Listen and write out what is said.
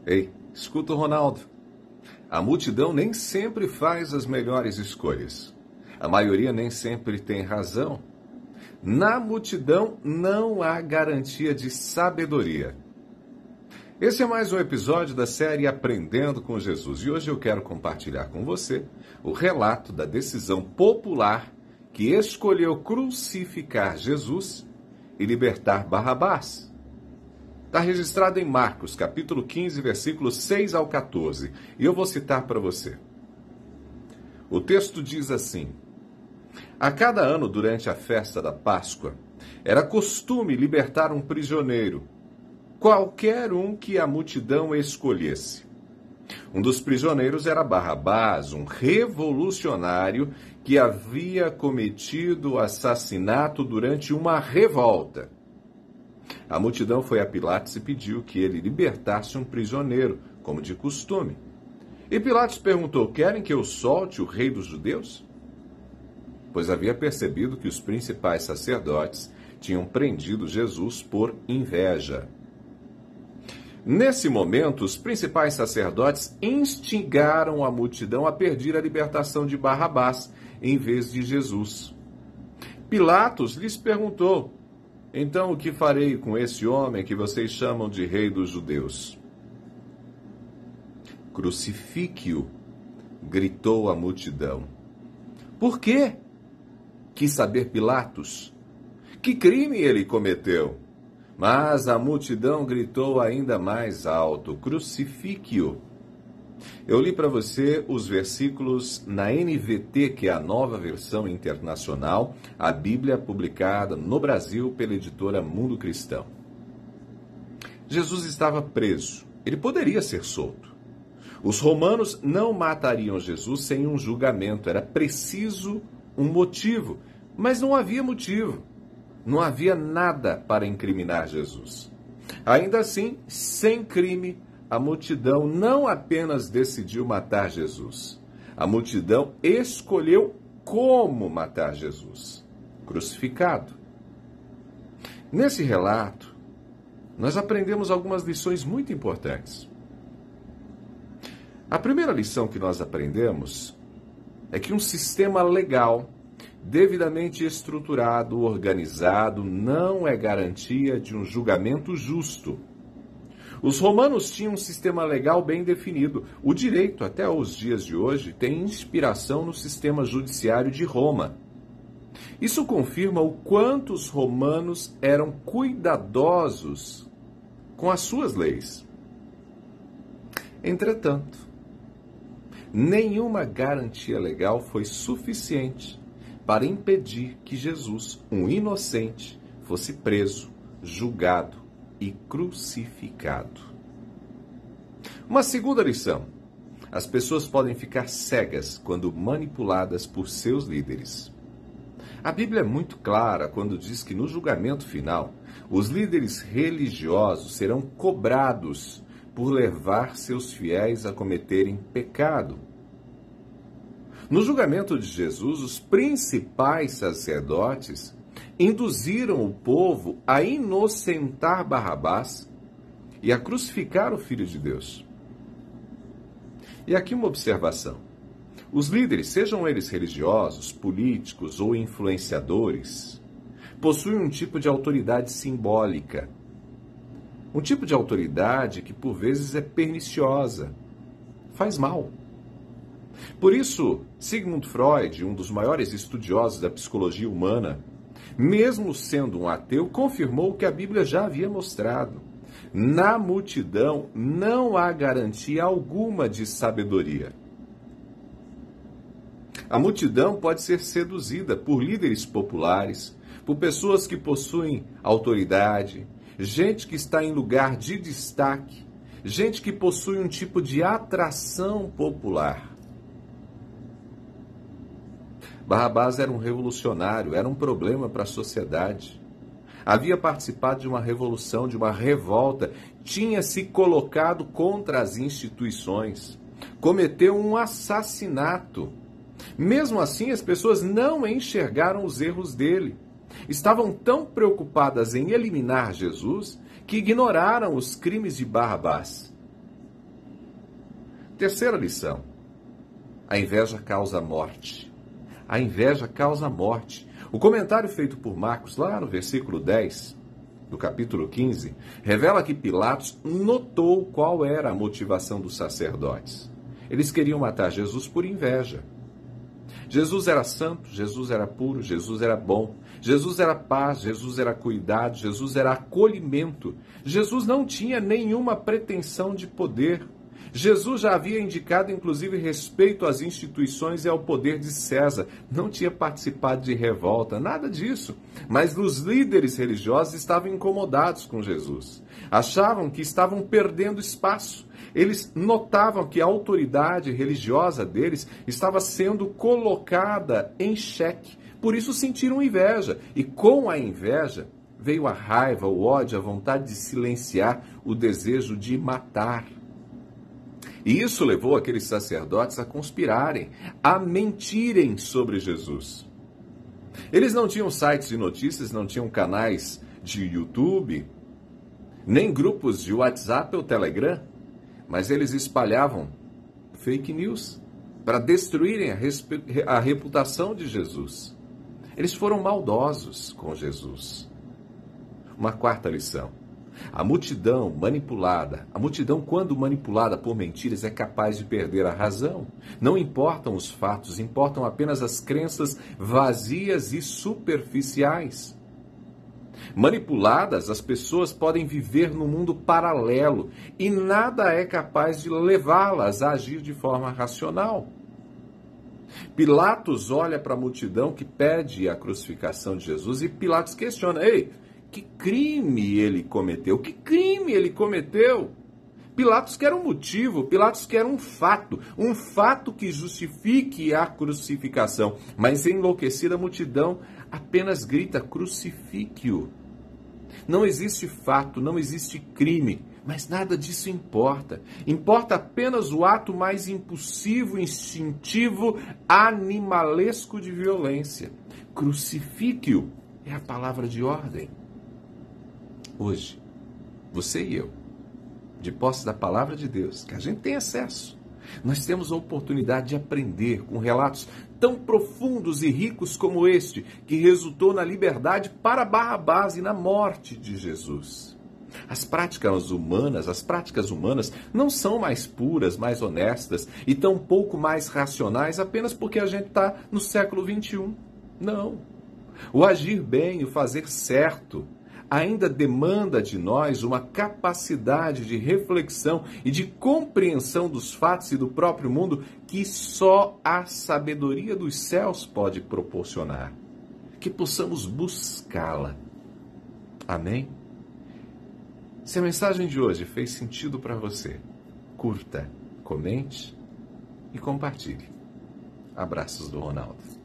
Ei, escuta o Ronaldo. A multidão nem sempre faz as melhores escolhas. A maioria nem sempre tem razão. Na multidão não há garantia de sabedoria. Esse é mais um episódio da série Aprendendo com Jesus. E hoje eu quero compartilhar com você o relato da decisão popular que escolheu crucificar Jesus e libertar Barrabás. Está registrado em Marcos, capítulo 15, versículos 6 ao 14. E eu vou citar para você. O texto diz assim: A cada ano, durante a festa da Páscoa, era costume libertar um prisioneiro, qualquer um que a multidão escolhesse. Um dos prisioneiros era Barrabás, um revolucionário que havia cometido assassinato durante uma revolta. A multidão foi a Pilatos e pediu que ele libertasse um prisioneiro, como de costume. E Pilatos perguntou: querem que eu solte o rei dos judeus? Pois havia percebido que os principais sacerdotes tinham prendido Jesus por inveja. Nesse momento, os principais sacerdotes instigaram a multidão a pedir a libertação de Barrabás em vez de Jesus. Pilatos lhes perguntou: então o que farei com esse homem que vocês chamam de rei dos judeus? Crucifique-o, gritou a multidão. Por quê? Quis saber Pilatos. Que crime ele cometeu? Mas a multidão gritou ainda mais alto: crucifique-o. Eu li para você os versículos na NVT, que é a nova versão internacional, a Bíblia publicada no Brasil pela editora Mundo Cristão. Jesus estava preso. Ele poderia ser solto. Os romanos não matariam Jesus sem um julgamento. Era preciso um motivo, mas não havia motivo. Não havia nada para incriminar Jesus. Ainda assim, sem crime, a multidão não apenas decidiu matar Jesus. A multidão escolheu como matar Jesus: crucificado. Nesse relato, nós aprendemos algumas lições muito importantes. A primeira lição que nós aprendemos é que um sistema legal devidamente estruturado, organizado, não é garantia de um julgamento justo. Os romanos tinham um sistema legal bem definido. O direito, até os dias de hoje, tem inspiração no sistema judiciário de Roma. Isso confirma o quanto os romanos eram cuidadosos com as suas leis. Entretanto, nenhuma garantia legal foi suficiente para impedir que Jesus, um inocente, fosse preso, julgado e crucificado. Uma segunda lição: as pessoas podem ficar cegas quando manipuladas por seus líderes. A Bíblia é muito clara quando diz que no julgamento final, os líderes religiosos serão cobrados por levar seus fiéis a cometerem pecado. No julgamento de Jesus, os principais sacerdotes induziram o povo a inocentar Barrabás e a crucificar o Filho de Deus. E aqui uma observação: os líderes, sejam eles religiosos, políticos ou influenciadores, possuem um tipo de autoridade simbólica. Um tipo de autoridade que por vezes é perniciosa, faz mal. Por isso, Sigmund Freud, um dos maiores estudiosos da psicologia humana, mesmo sendo um ateu, confirmou o que a Bíblia já havia mostrado. Na multidão não há garantia alguma de sabedoria. A multidão pode ser seduzida por líderes populares, por pessoas que possuem autoridade, gente que está em lugar de destaque, gente que possui um tipo de atração popular. Barrabás era um revolucionário, era um problema para a sociedade. Havia participado de uma revolução, de uma revolta, tinha se colocado contra as instituições, cometeu um assassinato. Mesmo assim, as pessoas não enxergaram os erros dele. Estavam tão preocupadas em eliminar Jesus que ignoraram os crimes de Barrabás. Terceira lição: a inveja causa morte. A inveja causa morte. O comentário feito por Marcos, lá no versículo 10, do capítulo 15, revela que Pilatos notou qual era a motivação dos sacerdotes. Eles queriam matar Jesus por inveja. Jesus era santo, Jesus era puro, Jesus era bom, Jesus era paz, Jesus era cuidado, Jesus era acolhimento. Jesus não tinha nenhuma pretensão de poder. Jesus já havia indicado, inclusive, respeito às instituições e ao poder de César. Não tinha participado de revolta, nada disso. Mas os líderes religiosos estavam incomodados com Jesus. Achavam que estavam perdendo espaço. Eles notavam que a autoridade religiosa deles estava sendo colocada em xeque. Por isso sentiram inveja. E com a inveja veio a raiva, o ódio, a vontade de silenciar, o desejo de matar. E isso levou aqueles sacerdotes a conspirarem, a mentirem sobre Jesus. Eles não tinham sites de notícias, não tinham canais de YouTube, nem grupos de WhatsApp ou Telegram, mas eles espalhavam fake news para destruírem a reputação de Jesus. Eles foram maldosos com Jesus. Uma quarta lição: a multidão manipulada, a multidão, quando manipulada por mentiras, é capaz de perder a razão. Não importam os fatos, importam apenas as crenças vazias e superficiais. Manipuladas, as pessoas podem viver num mundo paralelo e nada é capaz de levá-las a agir de forma racional. Pilatos olha para a multidão que pede a crucificação de Jesus e Pilatos questiona: ei, que crime ele cometeu? Que crime ele cometeu? Pilatos quer um motivo, Pilatos quer um fato que justifique a crucificação. Mas a enlouquecida multidão apenas grita: crucifique-o. Não existe fato, não existe crime, mas nada disso importa. Importa apenas o ato mais impulsivo, instintivo, animalesco de violência. Crucifique-o é a palavra de ordem. Hoje, você e eu, de posse da palavra de Deus, que a gente tem acesso, nós temos a oportunidade de aprender com relatos tão profundos e ricos como este, que resultou na liberdade para Barrabás e na morte de Jesus. As práticas humanas não são mais puras, mais honestas e tão pouco mais racionais apenas porque a gente está no século XXI. Não. O agir bem, o fazer certo, ainda demanda de nós uma capacidade de reflexão e de compreensão dos fatos e do próprio mundo que só a sabedoria dos céus pode proporcionar. Que possamos buscá-la. Amém? Se a mensagem de hoje fez sentido para você, curta, comente e compartilhe. Abraços do Ronaldo.